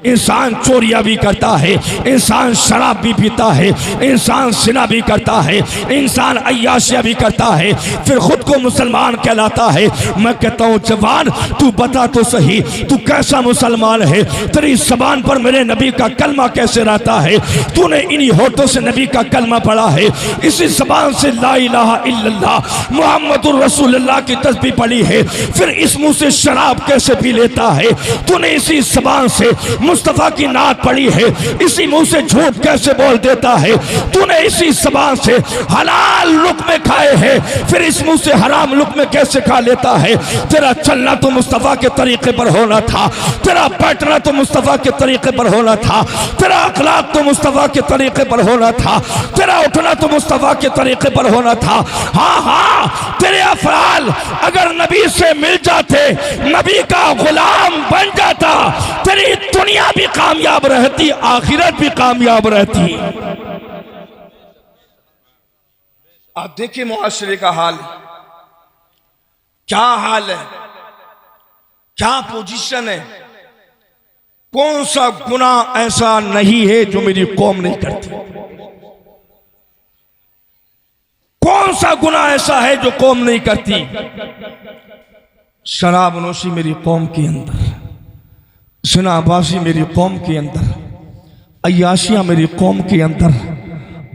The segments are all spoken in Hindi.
इंसान चोरियां भी करता है, इंसान शराब भी पीता है, इंसान सिना भी करता है, इंसान अय्याशियां भी करता है, फिर खुद को मुसलमान कहलाता है। मैं कहता हूँ जवान, तू बता तो सही, तू कैसा मुसलमान है? तेरी ज़बान पर मेरे नबी का कलमा कैसे रहता है? तूने इन्हीं होठों से नबी का कलमा पढ़ा है, इसी ज़बान से ला इलाहा इल्लल्लाह मुहम्मदुर रसूलुल्लाह की तस्बीह पढ़ी है, फिर इस मुंह से शराब कैसे पी लेता है? तूने इसी ज़बान से मुस्तफ़ा की नात पढ़ी है, इसी मुंह से झूठ कैसे बोल देता है? तूने इसी ज़बान से हलाल लुक़्मे खाए हैं, फिर इस मुंह से हराम लुक़्मे कैसे खा लेता है? तेरा चलना तो मुस्तफ़ा के तरीके पर होना था, तेरा बैठना तो मुस्तफ़ा के तरीके पर होना था, तेरा अखलाक तो मुस्तफ़ा के तरीके पर होना था, तेरा उठना तो मुस्तफ़ा के तरीके पर होना था। हाँ हाँ, तेरे अफ़आल अगर नबी से मिल जाते, नबी का गुलाम बन जाता, तेरी दुनिया भी कामयाब रहती, आखिरत भी कामयाब रहती। आप देखिए मुआशरे का हाल, क्या हाल है, क्या पोजीशन है। कौन सा गुनाह ऐसा नहीं है जो मेरी कौम नहीं करती? कौन सा गुनाह ऐसा है जो कौम नहीं करती? शराबनोशी मेरी कौम के अंदर, ज़िनाबाज़ी मेरी कौम के अंदर, अय्याशियां मेरी कौम के अंदर,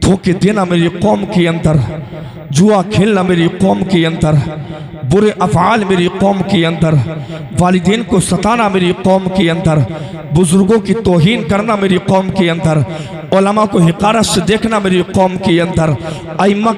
धोखे देना मेरी कौम के अंदर, जुआ खेलना मेरी कौम के अंदर, बुरे अफ़आल मेरी कौम के अंदर, वालिदैन को सताना मेरी कौम के अंदर, बुजुर्गों की तौहीन करना मेरी कौम के अंदर, उलमा को हिकारत से देखना मेरी कौम के अंदर, अइम्मा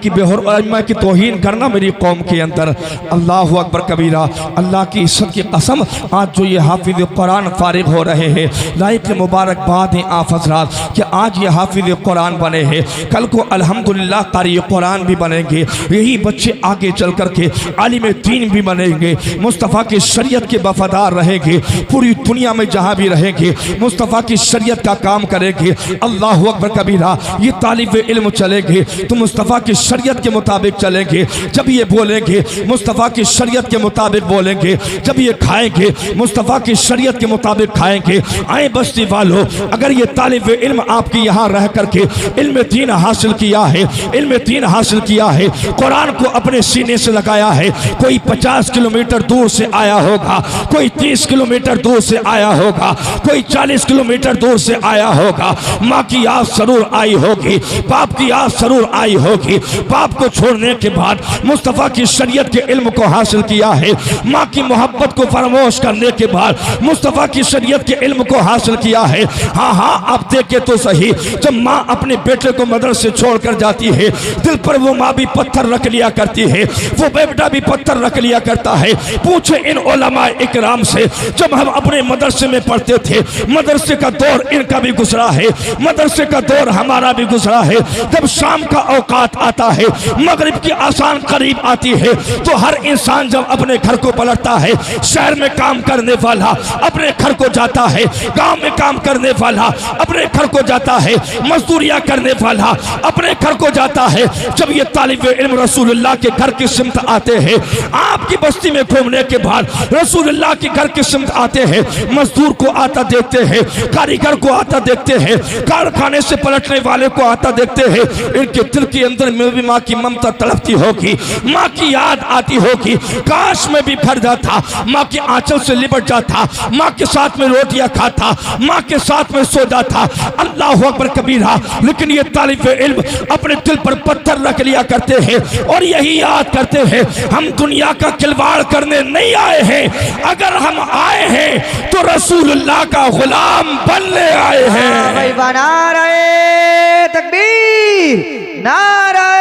की तौहीन करना मेरी कौम के अंदर। अल्लाहु अकबर कबीरा। अल्लाह की इज्जत की कसम, आज जो ये हाफिज़ कुरान फारिग हो रहे हैं, लाइक मुबारकबाद हैं आप हज़रात कि आज ये हाफिज़ कुरान बने हैं, कल को अल्हम्दुलिल्लाह कारी कुरान भी बनेंगे। यही बच्चे आगे चल कर के आलिम दीन भी बनेंगे, मुस्तफ़ा की शरीयत के वफादार रहेंगे, पूरी दुनिया में जहाँ भी रहेंगे मुस्तफ़ा की शरीयत का काम करेंगे। अल्लाह अकबर कबीरा। ये तालिब इल्म चलेंगे तो मुस्तफ़ा की शरीयत के मुताबिक चलेंगे, जब ये बोलेंगे मुस्तफ़ा की शरीयत के मुताबिक बोलेंगे, जब ये खाएंगे मुस्तफ़ा की शरीयत के मुताबिक खाएंगे। आए बस्ती वालों, अगर ये तालिब इल्म आपके यहाँ रह करके इल्म दीन हासिल किया है, इल्म दीन हासिल किया है, कुरान को अपने सीने से लगाया है, कोई 50 किलोमीटर दूर से आया होगा, कोई 30 किलोमीटर दूर से आया होगा, कोई 40 किलोमीटर दूर से आया होगा, माँ की याद जरूर आई होगी, बाप की याद जरूर आई होगी। बाप को छोड़ने के बाद मुस्तफ़ा की शरीयत के इल्म को हासिल किया है, माँ की मोहब्बत को फरामोश करने के बाद मुस्तफ़ा की शरीयत के इल्म को हासिल किया है। हाँ हाँ, आप देखे तो सही, जब माँ अपने बेटे को मदरसे छोड़कर जाती है, दिल पर वो माँ भी पत्थर रख लिया करती है, वो बेटा भी पत्थर रख लिया करता है। पूछे इन उलमा इकराम से, जब हम अपने मदरसे में पढ़ते थे, मदरसे का दौर इनका भी गुजरा है, मदरसे का दौर हमारा भी गुजरा है। जब शाम का औकात आता है, मगरिब की आसान करीब आती है, तो हर इंसान जब अपने घर को पलटता है, शहर में काम करने वाला अपने घर को जाता है, गांव में काम करने वाला अपने घर को जाता है, मजदूरियां करने वाला अपने घर को जाता है। जब ये तालिब इल्म रसूलुल्लाह के घर की सिमत आते हैं, आपकी बस्ती में घूमने के बाद रसूलुल्लाह के घर की सिमत आते हैं, मजदूर को आता देखते हैं, कारीगर को आता देखते हैं, कारखाने से पलटने वाले को आता देखते हैं, इनके दिल के अंदर में भी माँ की ममता तड़पती होगी, माँ की याद आती होगी। काश में भी भर जाता, माँ के आंचल से लिपट जाता, माँ के साथ में रोटियां खाता, माँ के साथ में सो जाता। अल्लाह अकबर कबीरा। लेकिन ये तालिब इल्म अपने दिल पर पत्थर रख लिया करते हैं और यही याद करते हैं, हम दुनिया का खिलवाड़ करने नहीं आए हैं, अगर हम आए हैं तो रसूलुल्लाह का गुलाम बनने आए हैं। नारे तकबीर, नारे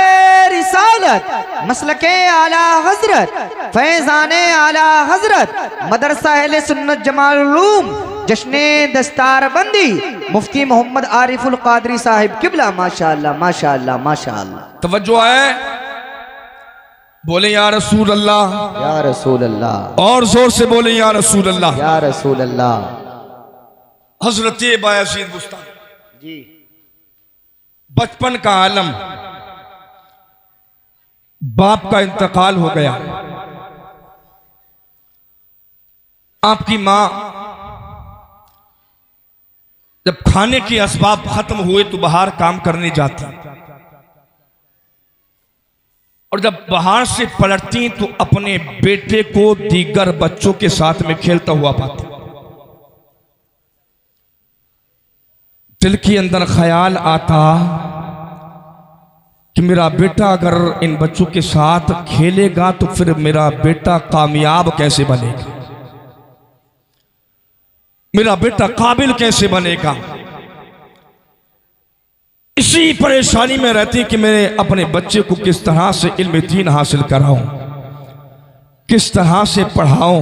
रिसालत, मसलके आला हजरत, फैजाने आला हजरत, मदरसा अहले सुन्नत जमालुलूम, जश्ने दस्तारबंदी, मुफ्ती मोहम्मद आरिफुल कादरी साहिब किबला। माशाअल्लाह माशाअल्लाह माशाअल्लाह। तवज्जो है, बोले या रसूल अल्लाह, या रसूल अल्लाह, और जोर से बोले या रसूल अल्लाह, या रसूल अल्लाह। हजरत बायजीद बुस्तामी जी, बचपन का आलम, बाप का इंतकाल हो गया, आपकी मां जब खाने के असबाब खत्म हुए तो बाहर काम करने जाती, और जब बाहर से पलटती तो अपने बेटे को दीगर बच्चों के साथ में खेलता हुआ पाती। दिल के अंदर ख्याल आता कि मेरा बेटा अगर इन बच्चों के साथ खेलेगा तो फिर मेरा बेटा कामयाब कैसे बनेगा, मेरा बेटा काबिल कैसे बनेगा। इसी परेशानी में रहती कि मैं अपने बच्चे को किस तरह से इल्म दीन हासिल कराऊं, किस तरह से पढ़ाऊं।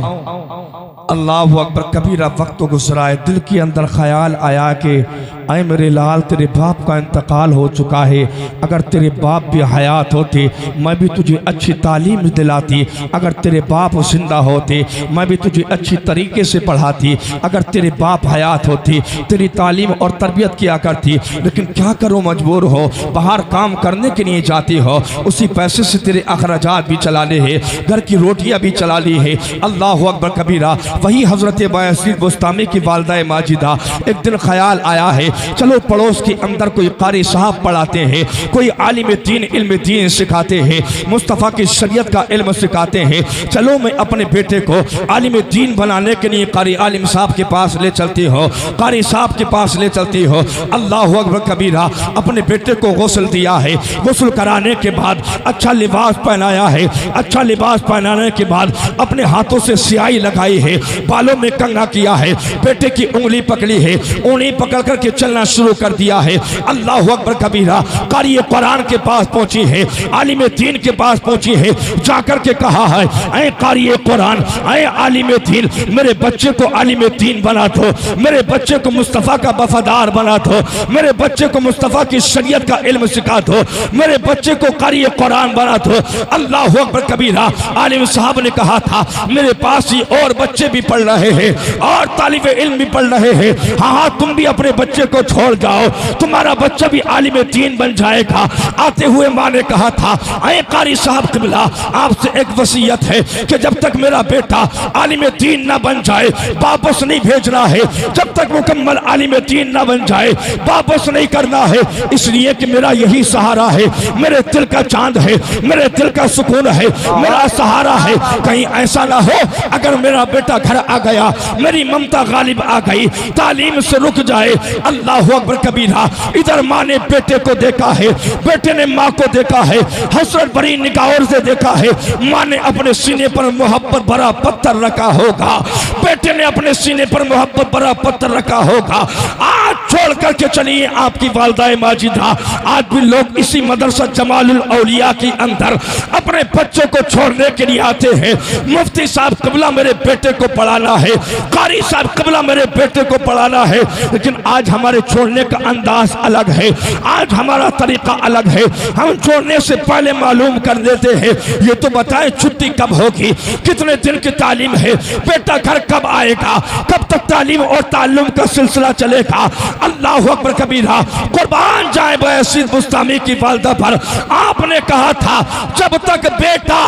अल्लाह अकबर, कबीरा वक्त गुजरा है, दिल के अंदर ख्याल आया कि अय मेरे लाल, तेरे बाप का इंतकाल हो चुका है, अगर तेरे बाप भी हयात होते मैं भी तुझे अच्छी तालीम दिलाती, अगर तेरे बाप जिंदा होते मैं भी तुझे अच्छी तरीके से पढ़ाती, अगर तेरे बाप हयात होती तेरी तालीम और तरबियत किया करती। लेकिन क्या करो, मजबूर हो, बाहर काम करने के लिए जाती हो, उसी पैसे से तेरे अखराजात भी चलाने हैं, घर की रोटियां भी चला ली है। अल्लाह अकबर कबीरा। वही हजरत बायजीद बुस्तामी की वालदा माजिदा, एक दिन ख्याल आया है चलो पड़ोस के अंदर कोई कारी साहब पढ़ाते हैं, कोई आलिम दीन इल्म दीन सिखाते हैं, मुस्तफ़ा की शरीयत का इल्म सिखाते हैं, चलो मैं अपने बेटे को आलिम दीन बनाने के लिए कारी आलिम साहब के पास ले चलती हो, कारी साहब के पास ले चलती हो। अल्लाह अकबर कबीरा। अपने बेटे को गुस्ल दिया है, गुस्ल कराने के बाद अच्छा लिबास पहनाया है, अच्छा लिबास पहनाने के बाद अपने हाथों से स्याही लगाई है, बालों में कंघा किया है, बेटे की उंगली पकड़ी है, उंगली पकड़ करके चलना शुरू कर दिया है। अल्लाह अकबर कबीरा। कारी कुरान के पास पहुंची है, आलिम दीन के पास पहुंची है, जाकर के कहा है ऐ कारी कुरान, ऐ आलिम दीन, मेरे बच्चे को आलिम दीन बना दो, मेरे बच्चे को मुस्तफ़ा का वफादार बना दो, मेरे बच्चे को मुस्तफ़ा की शरीयत का इल्म सिखा दो, मेरे बच्चे को कारी कुरान बना दो। अल्लाह अकबर कबीरा। आलिम साहब ने कहा था मेरे पास ही और बच्चे भी पढ़ रहे हैं और तालिब इल्म भी पढ़ रहे हैं, हाँ तुम भी अपने बच्चे को छोड़ जाओ, तुम्हारा बच्चा भी आलिम दीन बन जाएगा। आते हुए माँ ने कहा था ऐ कारी साहब क़िबला, आपसे एक वसीयत है कि जब तक मेरा बेटा आलिम दीन ना बन जाए वापस नहीं भेजना है, जब तक मुकम्मल आलिम दीन ना बन जाए वापस नहीं करना है, इसलिए कि मेरा यही सहारा है, मेरे दिल का चांद है, मेरे दिल का सुकून है, मेरा सहारा है। कहीं ऐसा ना हो अगर मेरा बेटा घर आ गया, मेरी ममता गालिब आ गई, तालीम से रुक जाए। अल्लाह अकबर कबीरा। इधर माँ ने बेटे को देखा है, बेटे ने माँ को देखा है, हसरत भरी निगाहों से देखा है। माँ ने अपने सीने पर मोहब्बत भरा पत्थर रखा होगा, बेटे ने अपने सीने पर मोहब्बत भरा पत्थर रखा होगा। आज छोड़ करके चलिए आपकी वालदाए माजिदा। आज भी लोग इसी मदरसा जमालुल औलिया के अंदर अपने बच्चों को छोड़ने के लिए आते हैं। मुफ्ती साहब क़िबला मेरे बेटे को पढ़ाना है, कारी साहब क़िबला मेरे बेटे को पढ़ाना है, लेकिन आज हमारे छोड़ने का अंदाज अलग है, आज हमारा तरीका अलग है। हम छोड़ने से पहले मालूम कर देते हैं ये तो बताएं छुट्टी कब होगी, कितने दिन की तालीम है, बेटा घर कब आएगा, कब तक तालीम और ताल्लुम का सिलसिला चलेगा। अल्लाह अकबर कबीरा। कुर्बान जाए बायजीद बुस्तामी की वालदा पर। आपने कहा था जब तक बेटा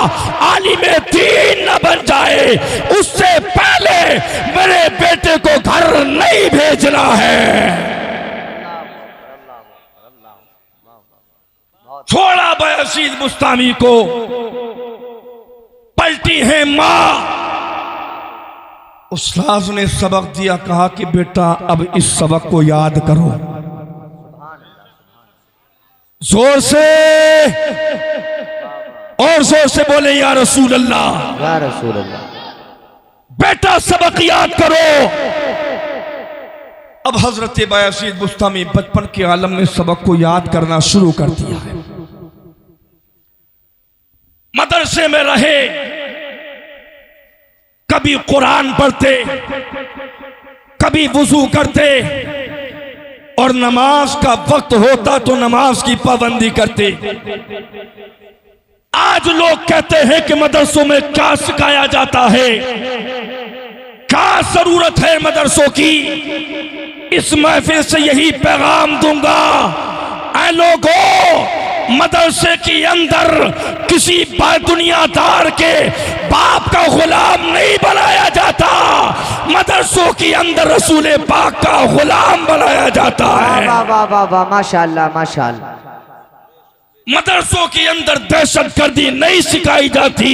आलिम दीन न बन जाए उससे पहले मेरे बेटे को घर नहीं भेजना है। छोड़ा बायजीद बुस्तामी को, पलटी है मां। उस्ताद ने सबक दिया, कहा कि बेटा अब इस सबक को याद करो, जोर से और जोर से बोले या रसूल अल्लाह, या रसूल अल्लाह। बेटा सबक याद करो। अब हजरत बायजीद बुस्तामी बचपन के आलम में सबक को याद करना शुरू कर दिया है। मदरसे में रहे, कभी कुरान पढ़ते, कभी वुजू करते, और नमाज का वक्त होता तो नमाज की पाबंदी करते। आज लोग कहते हैं कि मदरसों में क्या सिखाया जाता है, क्या जरूरत है मदरसों की। इस महफिल से यही पैगाम दूंगा, ऐ लोगों मदरसे के अंदर किसी दुनियादार के बाप का गुलाम नहीं बनाया जाता, मदरसों के अंदर रसूल पाक का गुलाम बनाया जाता है। वाह वाह वाह वाह, माशाअल्लाह माशाअल्लाह। मदरसों के अंदर दहशतगर्दी नहीं सिखाई जाती,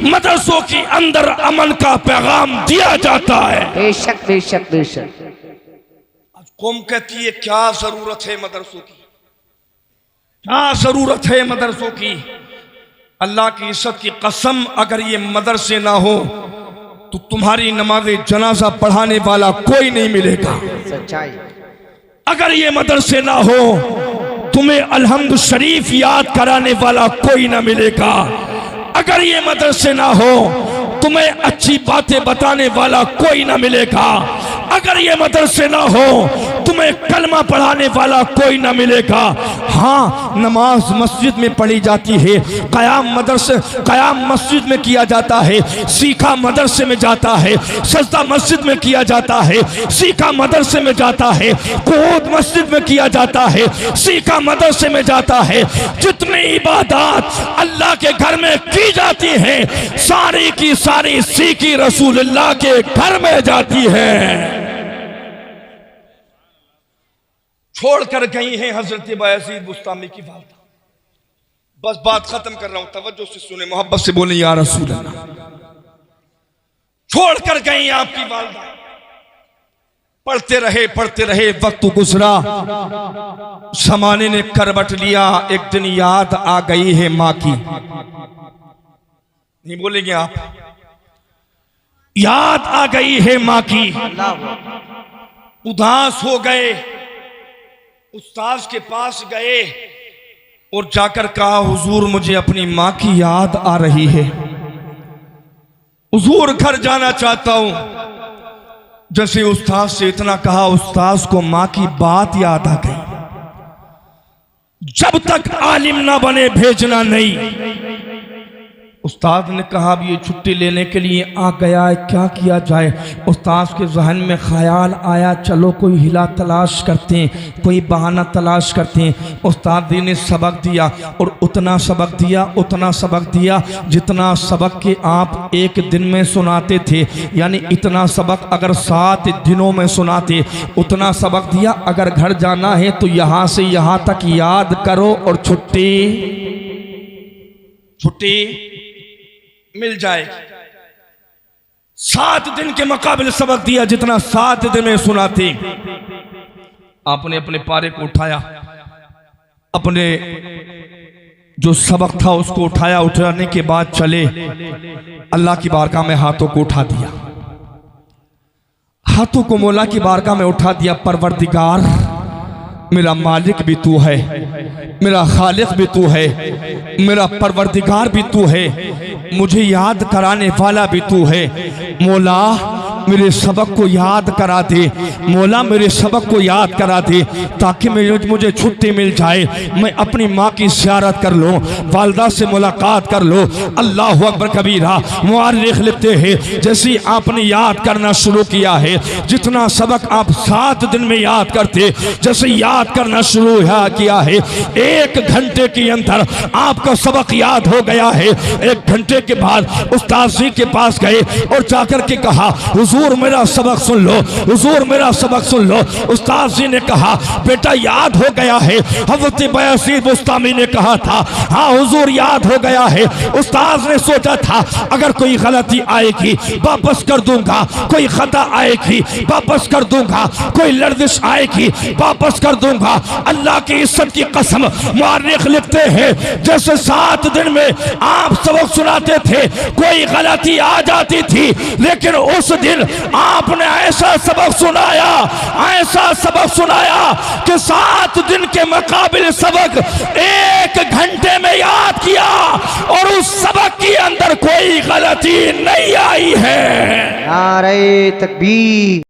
मदरसों के अंदर अमन का पैगाम दिया जाता है। बेशक बेशक बेशक। आज कौम कहती है क्या जरूरत है मदरसों की, क्या जरूरत है मदरसों की। अल्लाह की इज्जत की कसम, अगर ये मदरसे ना हो तो तुम्हारी नमाज जनाजा पढ़ाने वाला कोई नहीं मिलेगा। सच्चाई। अगर ये मदरसे ना हो तुम्हें अलहम्द शरीफ याद कराने वाला कोई ना मिलेगा। अगर ये मदरसे ना हो तुम्हें अच्छी बातें बताने वाला कोई ना मिलेगा। अगर ये मदरसे ना हो तुम्हें कलमा पढ़ाने वाला कोई ना मिलेगा। हाँ, नमाज मस्जिद में पढ़ी जाती है, कयाम मस्जिद में किया जाता है, सीखा मदरसे में जाता है, सजदा मस्जिद में किया जाता है, सीखा मदरसे में जाता है, कुऊद मस्जिद में किया जाता है, सीखा मदरसे में जाता है। जितनी इबादत अल्लाह के घर में की जाती है सारी की सारी सीखी रसूलुल्लाह के घर में जाती है। छोड़कर गई हैं हजरत बायजीद बुस्तामी की वालदा। बस बात खत्म कर रहा हूं, तवज्जो से सुने, मोहब्बत से बोले या रसूल अल्लाह। छोड़कर गई आपकी वालदा, पढ़ते रहे वक्त गुजरा, जमाने ने करवट लिया, एक दिन याद आ गई है माँ की। नहीं बोलेंगे आप? याद आ गई है माँ की, उदास हो गए, उस्ताद के पास गए और जाकर कहा हुजूर मुझे अपनी माँ की याद आ रही है, हुजूर घर जाना चाहता हूं। जैसे उस्ताद से इतना कहा, उस्ताद को माँ की बात याद आ गई। जब तक आलिम ना बने भेजना नहीं। उस्ताद ने कहा अब ये छुट्टी लेने के लिए आ गया है, क्या किया जाए। उस्ताद के जहन में ख्याल आया चलो कोई हिला तलाश करते हैं, कोई बहाना तलाश करते हैं। उस्ताद ने सबक दिया और उतना सबक दिया जितना सबक के आप एक दिन में सुनाते थे, यानी इतना सबक अगर 7 दिनों में सुनाते उतना सबक दिया। अगर घर जाना है तो यहाँ से यहाँ तक याद करो और छुट्टी मिल जाएगी। 7 दिन के मुकाबले सबक दिया जितना 7 दिन में सुनाते। आपने अपने पारे को उठाया, अपने जो सबक था उसको उठाया, उठाने के बाद चले अल्लाह की बारगाह में हाथों को उठा दिया, हाथों को मौला की बारगाह में उठा दिया। परवरदिगार मेरा मालिक भी तू है, मेरा खालिक भी तू है, मेरा परवरदिगार भी तू है, मुझे याद कराने वाला भी तू है। मौला मेरे सबक को याद करा दे, मौला मेरे सबक को याद करा दे ताकि मुझे छुट्टी मिल जाए, मैं अपनी माँ की ज़ियारत कर लूँ, वालदा से मुलाकात कर लूँ। अल्लाह अकबर कबीरा। मुअर्रिख लिखते हैं जैसे आपने याद करना शुरू किया है, जितना सबक आप 7 दिन में याद करते, जैसे याद करना शुरू किया है, 1 घंटे के अंदर आपका सबक याद हो गया है। 1 घंटे के बाद उस्ताद जी के पास गए और जाकर के कहा हुजूर मेरा सबक सुन लो, हुजूर मेरा सबक सुन लो। उस्ताद जी ने कहा बेटा याद हो गया है। हज़रत बायजीद बुस्तामी ने कहा था हाँ हुजूर याद हो गया है। उस्ताद ने सोचा था अगर कोई गलती आएगी वापस कर दूंगा, कोई खता आएगी वापस कर दूंगा, कोई लर्जिश आएगी वापस कर दूंगा। अल्लाह की इज्जत की कसम मुअर्रिख लिखते हैं जैसे 7 दिन में आप सबक सुनाते थे, कोई गलती आ जाती थी, लेकिन उस दिन आपने ऐसा सबक सुनाया कि 7 दिन के मुकाबले सबक 1 घंटे में याद किया और उस सबक के अंदर कोई गलती नहीं आई है। नारे तकबीर।